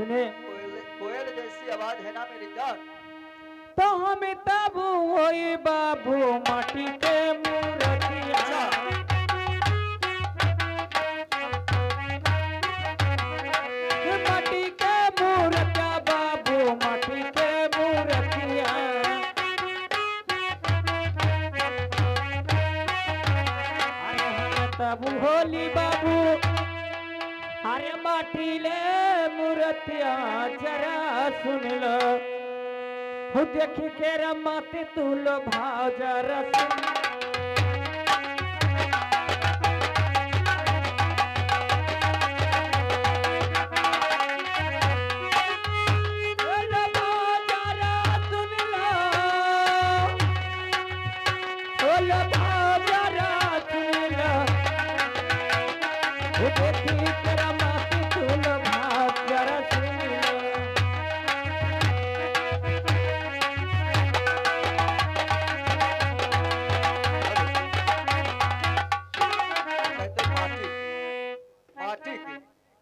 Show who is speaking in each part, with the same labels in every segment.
Speaker 1: सुने
Speaker 2: कोयल जैसी आवाज है ना मेरी जान।
Speaker 1: तो हम तब होई बाबू माटी के मूर्तिया। माटी के मूर्तिया बाबू माटी के मूर्तिया। अरे हम तब होली बाबू अरे माटी ले मूर्तिया जरा सुन लो। देख के रमाते तू लो भाव जरा सुन।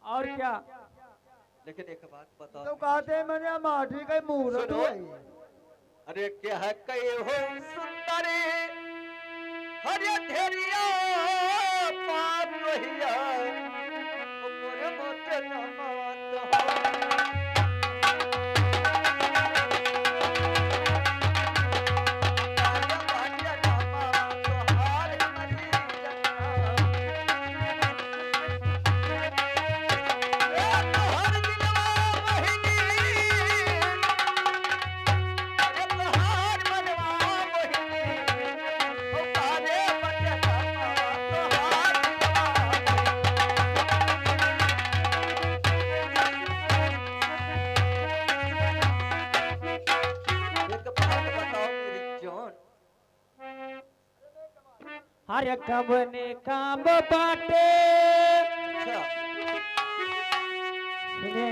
Speaker 1: और क्या?
Speaker 2: लेकिन एक बात बताओ
Speaker 3: तो कहते मैंने माटी का मूर्त है।
Speaker 2: अरे क्या है कई हो सुंदरी हरे धेरिया पाप रहिया मोरे मोटे नमत
Speaker 1: हर कबने काम बाटे सुने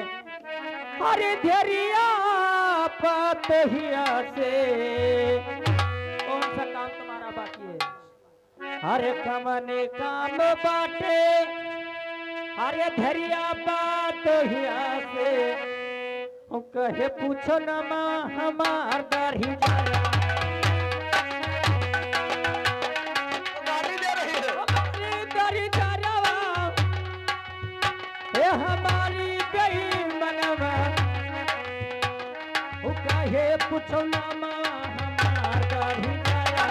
Speaker 1: हरे धैर्या पातहिया से। कौन सा काम तुम्हारा बाकी है? हरे कबने काम बाटे हरे धैर्या पातहिया से। कहे पूछो न माँ हमार दाढ़ी जरा। हमारी गई मनवा कहे पूछो नामा हमार दाढ़ी जरा।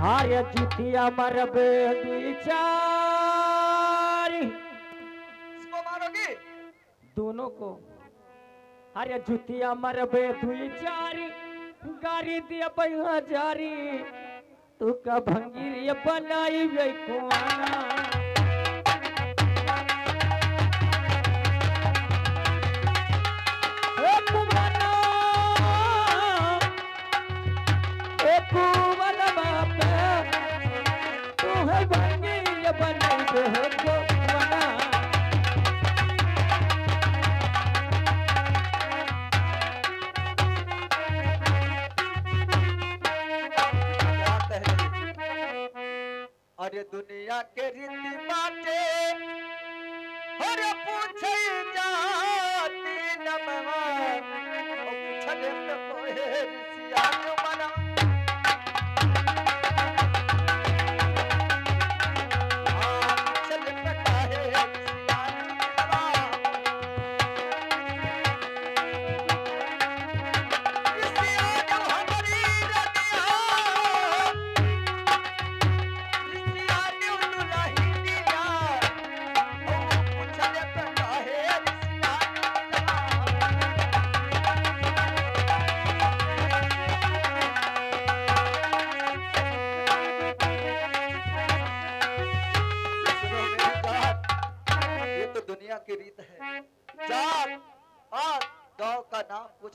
Speaker 1: हारे जुतिया मरबे दुई चार।
Speaker 2: इसको मारोगी
Speaker 1: दोनों को। हारे जुतिया मरबे दुई चार। गाड़ी दिया पैसा जारी तू का भंगी बनाई वे कुआना। तू है भंगी बनाई वे कुआना।
Speaker 2: अरे दुनिया के रीति बाटे अरे पूछे जाती नमवा पूछले पे कोहे ऋषिया जो बना पूछले पे काहे ऋषिया की रीत है। जात पात गांव का नाम पूछ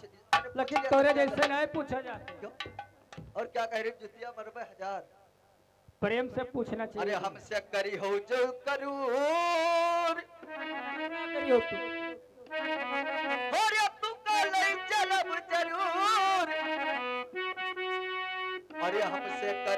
Speaker 1: लेकिन तोरे जैसे नहीं पूछा जाते।
Speaker 2: क्यों? और क्या कह रही जुतिया मरबे हजार
Speaker 1: प्रेम से पूछना चाहिए।
Speaker 2: अरे हमसे करी हो जो करूर
Speaker 1: करी हो तू
Speaker 2: अरे तू कल चलब जरूर अरे हमसे कर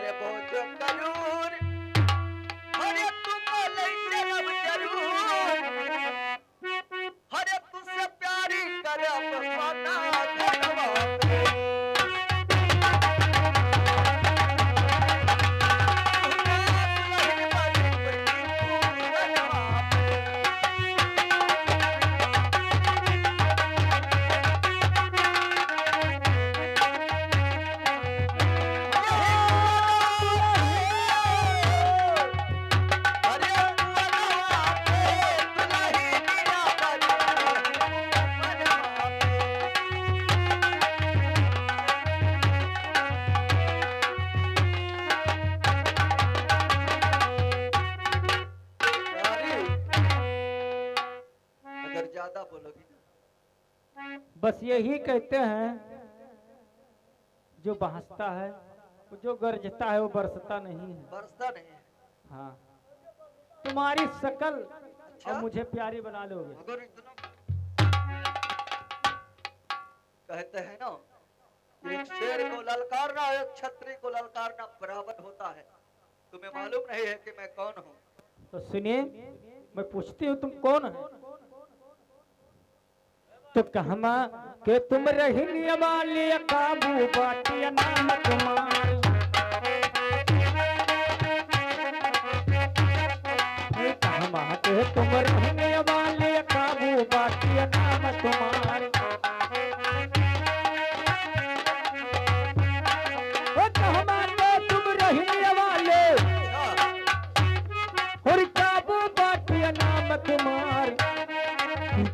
Speaker 2: मगर ज्यादा बोलोगी ना।
Speaker 1: बस यही कहते हैं, जो बहसता है, जो गरजता है वो बरसता नहीं है।
Speaker 2: बरसता नहीं है।
Speaker 1: हाँ, तुम्हारी शकल
Speaker 2: अच्छा?
Speaker 1: और मुझे प्यारी बना लोगे।
Speaker 2: मगर इतना कहते हैं ना, एक शेर को ललकारना एक छतरी को ललकारना बराबर होता है। तुम्हें मालूम नहीं है कि मैं कौन हूँ?
Speaker 1: तो सुनिए, मैं पूछती हूँ तुम कौन है? तो कहमा के तुम रही वाली काबू बाटिया नाम तुम्हारी। कहमा के तुम रही वाली काबू बाटिया नाम तुम्हारी। कहमा के तुम रही वाले और काबू बाटिया नाम तुम्हारी।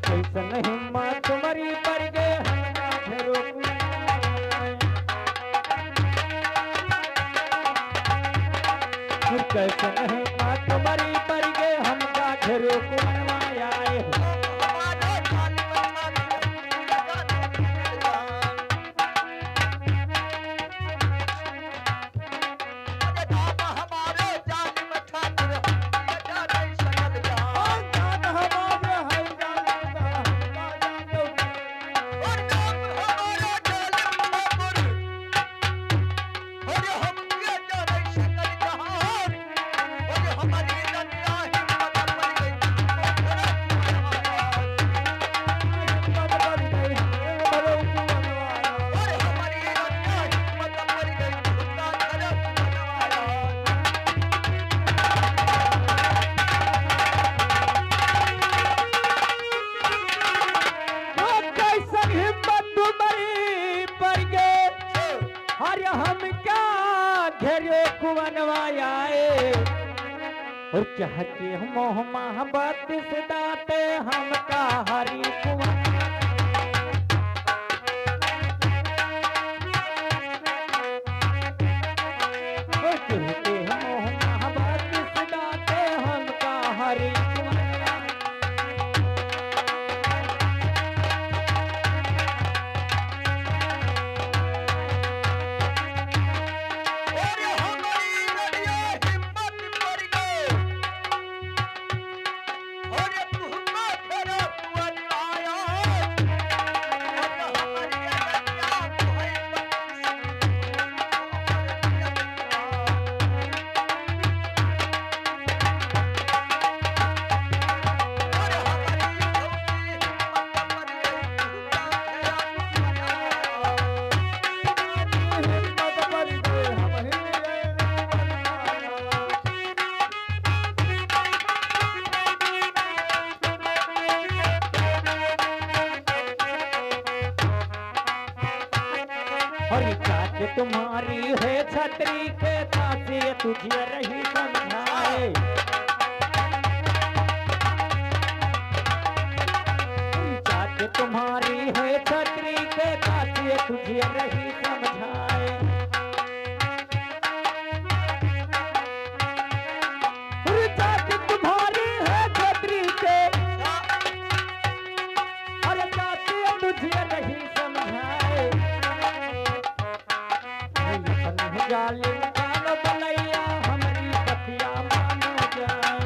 Speaker 1: कैसन हिम्मत तुम्हारी पर गे कैसन हिम्मत तुम्हारी पर गे हम गाठरो कुमाया और चाह के मोह मोहब्बत से दाते हमका हरी कुंवर। और चाह के मोह मोहब्बत से दाते हमका हरी कुंवर। हरी चाच तुम्हारी है छतरी के तासे तुझे रही समझाए। चाच तुम्हारी है छतरी के तासे तुझे रही समझाए। चाच तुम्हारी है छतरी के अरे तासे तुझे रही समझाए। जालिम कान बनैया हमारी बतिया मानो जाए।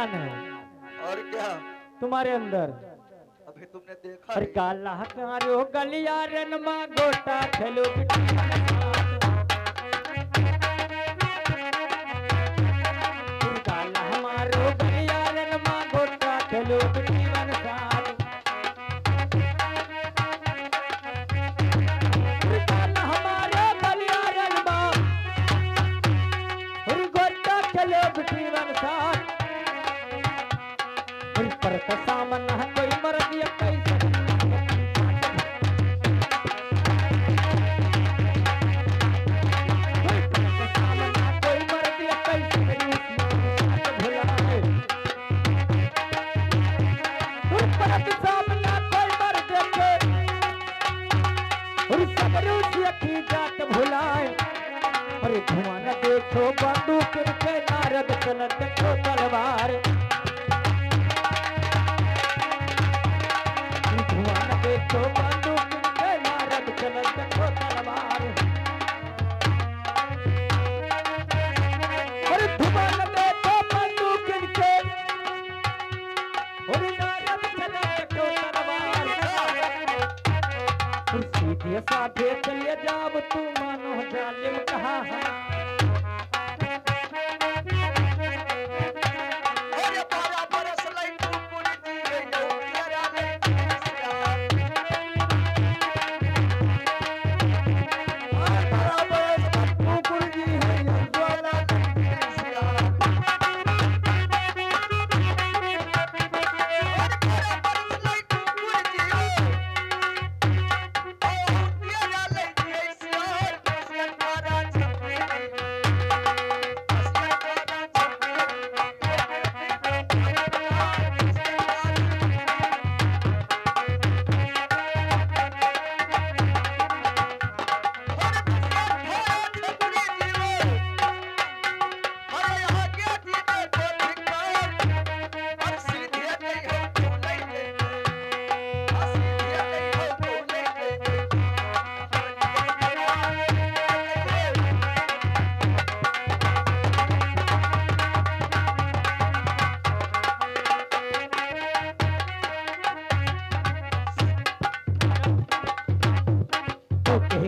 Speaker 1: जान है
Speaker 2: और क्या?
Speaker 1: तुम्हारे अंदर।
Speaker 2: अभी तुमने देखा
Speaker 1: अरे
Speaker 2: नहीं।
Speaker 1: गाला हकारो गलिया रनमा गोटा खेलो गाला हमारो गलिया रनमा गोटा खेलो जीवन साथ। गाला हमारो गलिया रनमा गोटा खेलो जीवन साथ। पर सामन कोई मर दिया कैसे कोई मर दिया कैसे भुलाए। पर सामना कोई मर देखे सब रूसी अखी जात भुलाए। अरे धुआं न देखो बंदूक के नारद चल देखो तलवार। देखो बंदूक के नारद चल देखो तलवार। अरे धुआं न देखो बंदूक के नारद चल देखो तलवार। सीधे साधे चलिए जाब तू मानो जालिम कहा है।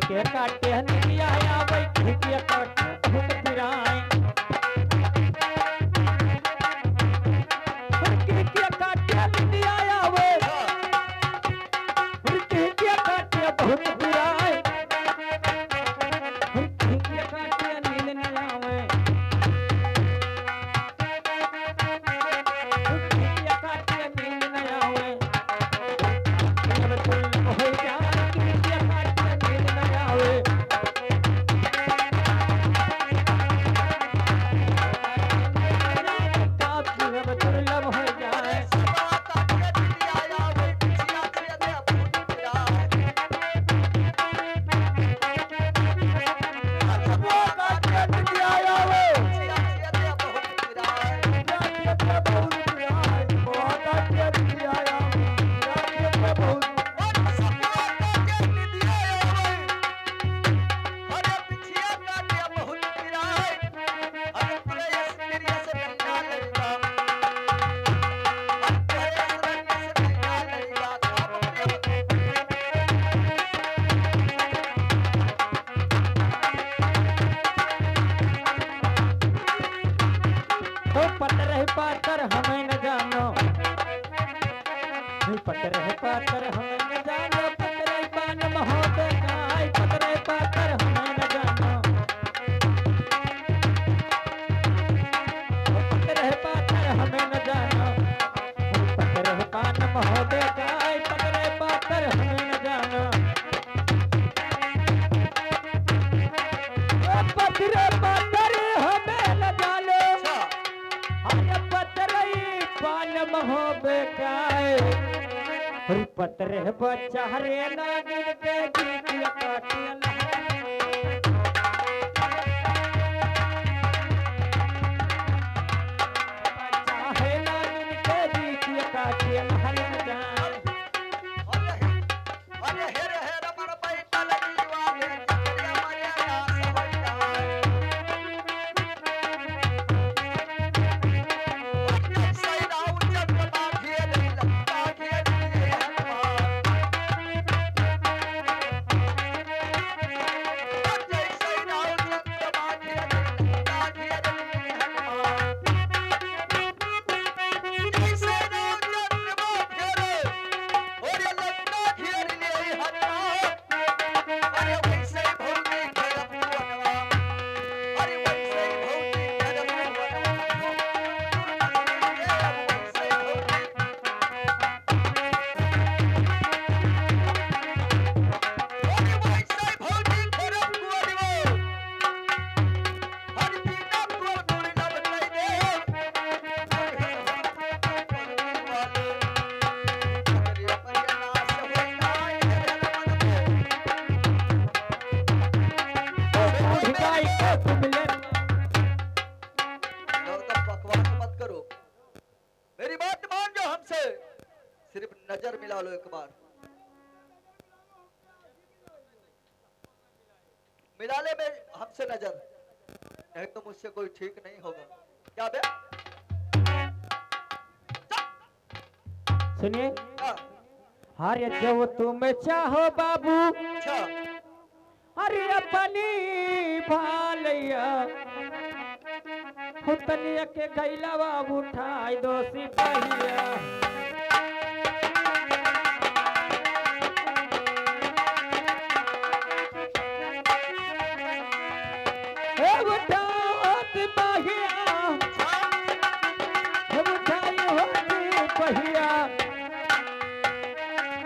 Speaker 1: के काटे हनिया आवे के काटे बहुत फिराए। के काटे हनिया आवे के काटे बहुत फिराए। के काटे नींद न आवे के काटे नींद न आवे। जब तुम हो जाए के काटे नींद न आवे। दुर्लभ हो जाए तो पट रहे पाकर हमें न जानो। पट रहे पाकर हमें न जानो। पट रहे पान महोदय का पट रहे पाकर हमें न जानो। पट रहे पाकर हमें न जानो। पट रहे पान महोदय का पट रहे पाकर हमें न जानो। पट रहे पाकर हमें न जानो। पान महोबे काए पतरे बच्चा रे नागिन के गीत काटिया। बच्चा है नागिन के गीत काटिया हर जान।
Speaker 2: हमसे सिर्फ नजर मिला लो एक बार। मिला ले में हमसे नजर, नहीं तो मुझसे कोई ठीक नहीं होगा। क्या बे?
Speaker 1: सुनिए,
Speaker 2: हाँ,
Speaker 1: अरे जब तुम चाहो बाबू,
Speaker 2: अच्छा
Speaker 1: अरे अपनी भालैया हुतनिया के गैला बाबू ठाई दो सिपहिया। हे उठाओ सिपहिया, हे उठाई हो सिपहिया,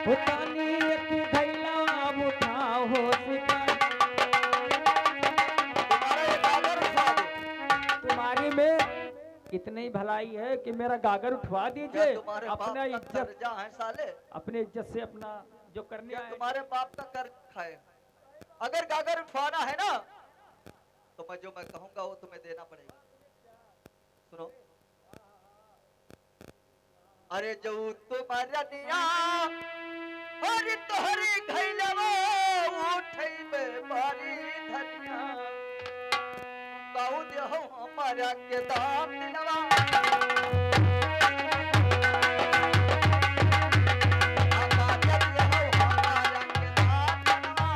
Speaker 1: हुतनिया के गैला बाबू उठाओ हो सिपहिया।
Speaker 2: तुम्हारा ये गागर उठा दो।
Speaker 1: तुम्हारी में इतनी ही भलाई है कि मेरा गागर उठवा
Speaker 2: क्या
Speaker 1: दीजिए।
Speaker 2: तुम्हारे
Speaker 1: अपना
Speaker 2: बाप का
Speaker 1: इज्जत,
Speaker 2: कर्जा है साले?
Speaker 1: अपने इज्जत से अपना जो करने
Speaker 2: क्या
Speaker 1: आए।
Speaker 2: तुम्हारे बाप का कर खाए? अगर गागर उठवाना है ना, तो मैं जो मैं कहूंगा वो तुम्हें देना पड़ेगा। सुनो, अरे जो तुम्हारा निया अरे तोहरी घैलवा उठैबे बारी धनिया, कहू देहो हमारा के दाम दिलवा। हमारा देहो हमारा के दाम दिलवा।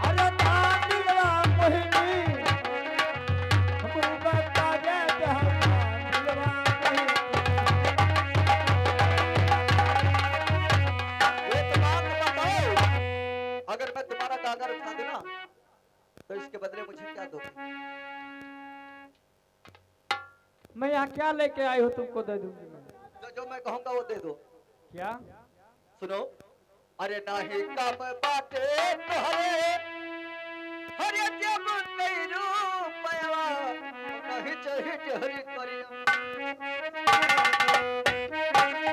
Speaker 3: अरे दादिया मोहिनी हमको बता दे दिलवा मोहिनी।
Speaker 2: एक बात बताओ, अगर मैं तुम्हारा गागर उठा दूं ना, तो इसके बदले मुझे क्या दोगे?
Speaker 1: मैं यहाँ क्या लेके आई हूँ तुमको दे दूंगी मैं।
Speaker 2: जो मैं कहूंगा वो दे दो।
Speaker 1: क्या?
Speaker 2: सुनो, अरे नाही काम बाटे तोहरे, अरे जब कई रूपया नहीं चाहे जहरी करिया। नाही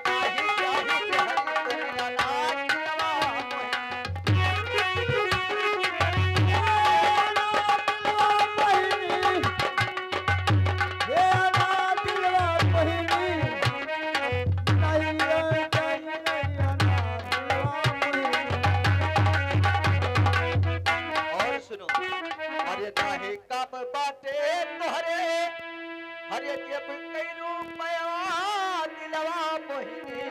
Speaker 2: चाहे जहरी करिया, नाच दिलवा। और सुनो, अरे नाही काम बाटे तोहरे, अरे जब कई रूपया दिलवा मोहिनी,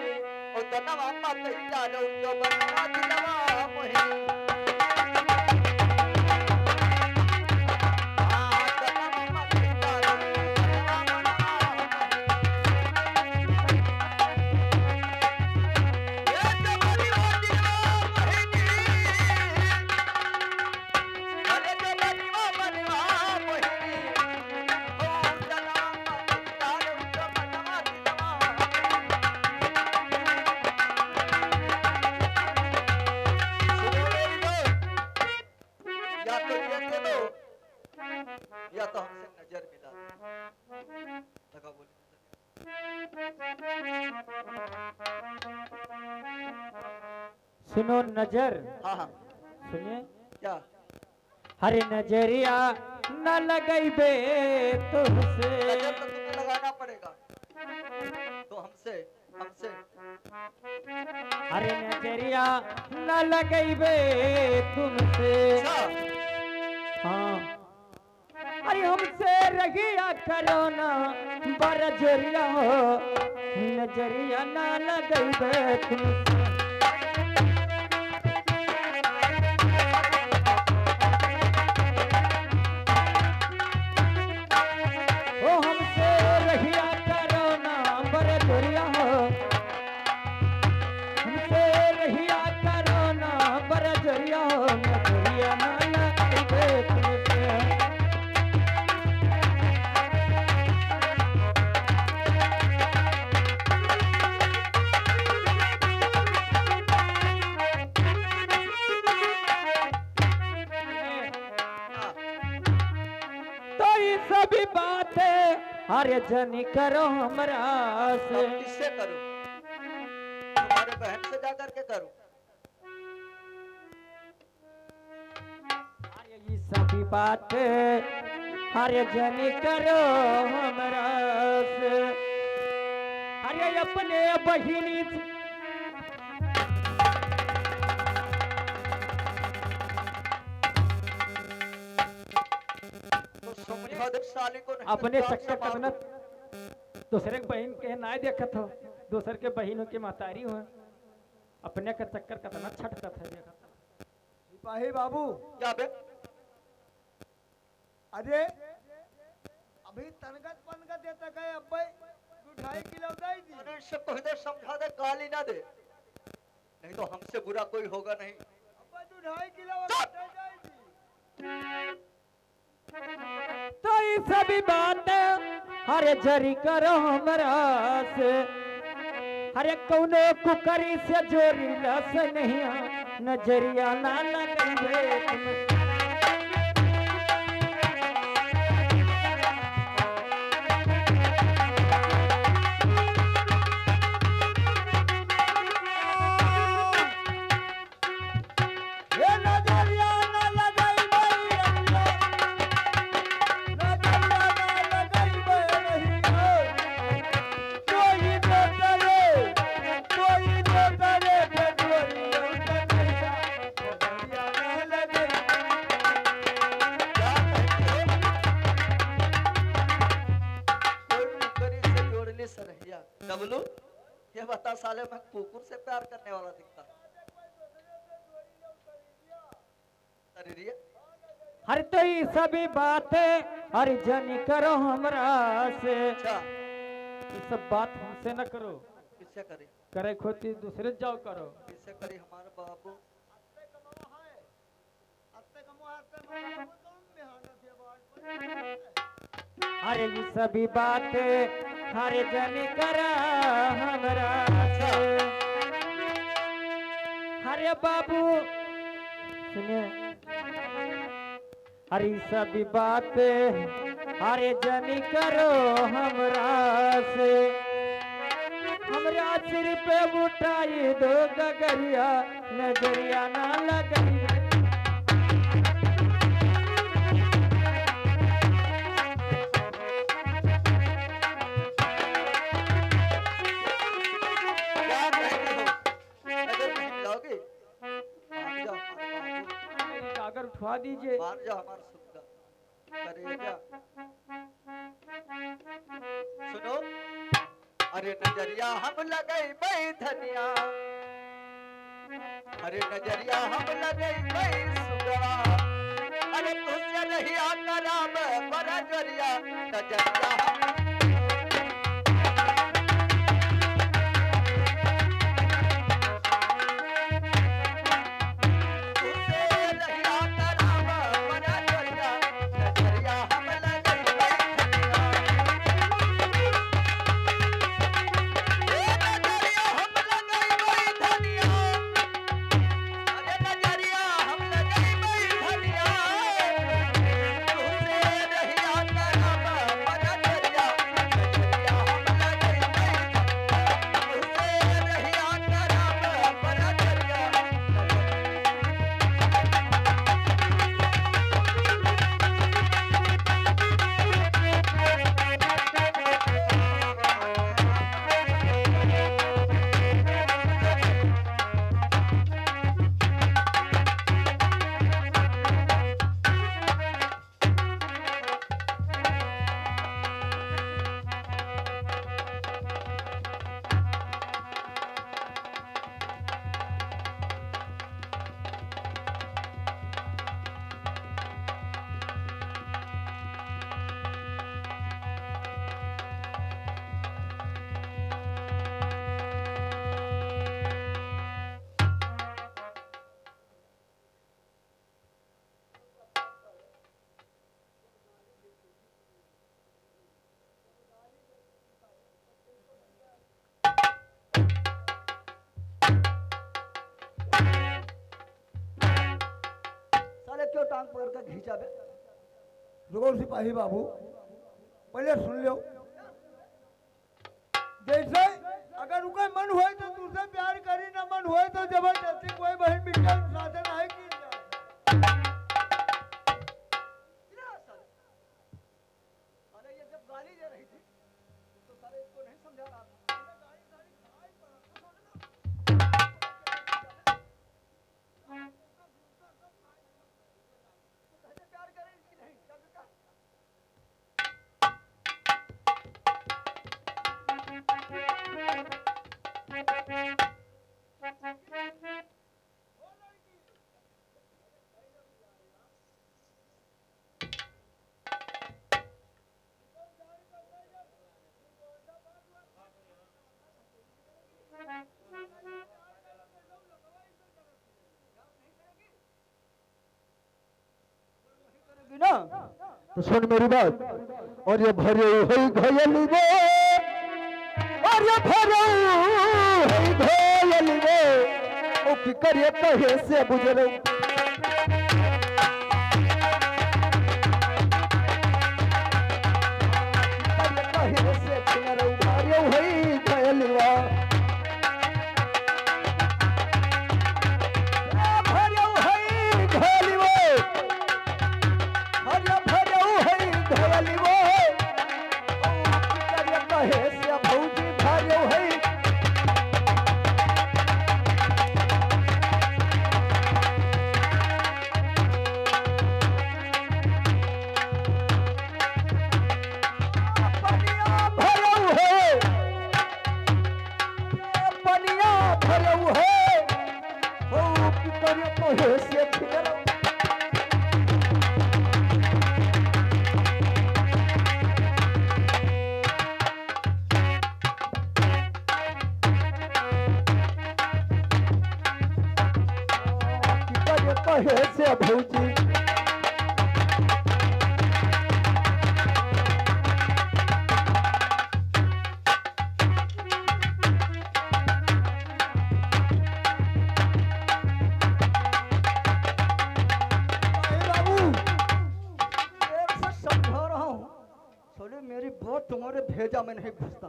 Speaker 2: ओ तनवा मत जानो जो बनवा दिलवा मोहिनी। हाँ, तनवा मत जानो जो बनवा मोहिनी। ये जवानी हो दिलवा मोहिनी, अरे जवानी हो बनवा मोहिनी, ओ तनवा मत जानो जो बनवा दिलवा। सुनो मेरी बात, या तो ये दे दो, या तो हमसे नजर मिला लो। लगा बोली
Speaker 1: सुनो नजर,
Speaker 2: हाँ हाँ,
Speaker 1: सुनिए,
Speaker 2: क्या?
Speaker 1: हरे नजरिया न लगैबे तुमसे।
Speaker 2: नजर तो तुम्हें लगाना पड़ेगा, तो हमसे हमसे
Speaker 1: हरे नजरिया न लगैबे तुमसे।
Speaker 2: अच्छा,
Speaker 1: हाँ, अरे हमसे रहिया करो ना बरजरिया हो, नजरिया न लगैबे तुमसे। ओ हमसे रहिया करो ना बरजरिया हो, हमसे रहिया करो ना बरजरिया हो, नजरिया न लगैबे तुमसे।
Speaker 2: हाँ,
Speaker 1: तो ये सभी बातें अरे जनी करो हमरा से।
Speaker 2: अब किससे करूं? तुम्हारे बहन से जा करके करूं?
Speaker 1: सभी बात अरे जनी करो हमरा से अरे अपने बहिनी से
Speaker 2: तो समझा दे साली को नहीं
Speaker 1: अपने
Speaker 2: तो
Speaker 1: चक्कर
Speaker 2: मार
Speaker 1: करना
Speaker 2: दो।
Speaker 1: दूसरे के बहन के ना देखत हो दूसर के बहनों के महतारी हो अपने का चक्कर कतना छटकत है देखत
Speaker 3: सिपाही बाबू
Speaker 2: क्या बे
Speaker 3: अरे अभी तनगत पनगत देता गए अब्बे 2.5 किलो दे दी
Speaker 2: अरे इससे कह दे समझा दे गाली ना दे नहीं तो हमसे बुरा कोई होगा नहीं
Speaker 3: अब्बे 2.5 किलो दे दी
Speaker 1: तो ये सभी बात अरे जरी करो हमरा से अरे कौनो कुकरी से जोरी रस नहीं नजरिया ना लगे तुम
Speaker 3: ये नजरिया ना लगाई बई रहिया नजरिया ना लगाई बई रहिया कोई तो करे फेडोरी उनका नैया नजरिया ना लगाई
Speaker 2: क्या कहते हो? कोई कुकरी से जोड़ ली सरहिया डबलू ये बता साले मैं कुकुर से प्यार करने वाला दिखता शरीरिया
Speaker 1: हर तो ये सभी बात अरे जनी करो हमरा से
Speaker 2: अच्छा
Speaker 1: ये सब बात हमसे न करो
Speaker 2: किससे करी
Speaker 1: करे खोती दूसरे जाओ करो
Speaker 2: किससे करी हमारे बाबू
Speaker 3: अत्ते कमवा तुम मेहनत है बात
Speaker 1: अरे ये सभी बात अरे जनी करा हमरा से अरे बाबू सुनिए अरे ये सभी बात अरे जनी करो हमरा से हमरा सिर पे उठाई दो गगरिया नजरिया ना लगई
Speaker 2: क्या कहते हो अगर नहीं मिलाओगे मान जाओ हमारे बाबू
Speaker 1: मेरी कागर उठवा दीजिए
Speaker 2: मान जाओ हमारा सुनगा करेगा सुनो अरे नजरिया हम लगई बई धनिया अरे नजरिया हम लगई बई सुगवा अरे तुझसे नहीं आता राम बड़ा जरिया नजरिया हम तुझसे नहीं आता राम बड़ा जरिया नजरिया हम लगई बई धनिया अरे नजरिया हम लगई बई धनिया तुझसे नहीं आता राम बड़ा जरिया नजरिया हम लगई बई तुझसे नहीं आता राम बड़ा जरिया साले क्यों टांग पकड़ कर खींचा बे
Speaker 3: रुको सिपाही बाबू पहले सुन लो जैसे अगर उनका मन हुए तो तुझसे प्यार करी ना मन हुए तो जबरदस्ती कोई बहन बिटिया साधन है कि कि ना?
Speaker 1: तो सुन मेरी बात। और ये भरे हुई घयली वो, और ये भरे हुई घयली वो, ओ की करिए कहे से बुझलो। कहे से छिनरो भरे हुई घयली वो, भरे हुई घयली वो, भरे हुई घयली वो, ओ की करिए कहे से भौजी भरे हुई। पनिया भरऊ है, पनिया भरऊ है, ओ की करिए कहे से छिनरो। कहे से भौजी
Speaker 3: बाबू एक से समझा रहा हूँ, सोले मेरी बात तुम्हारे भेजा में नहीं घुसता।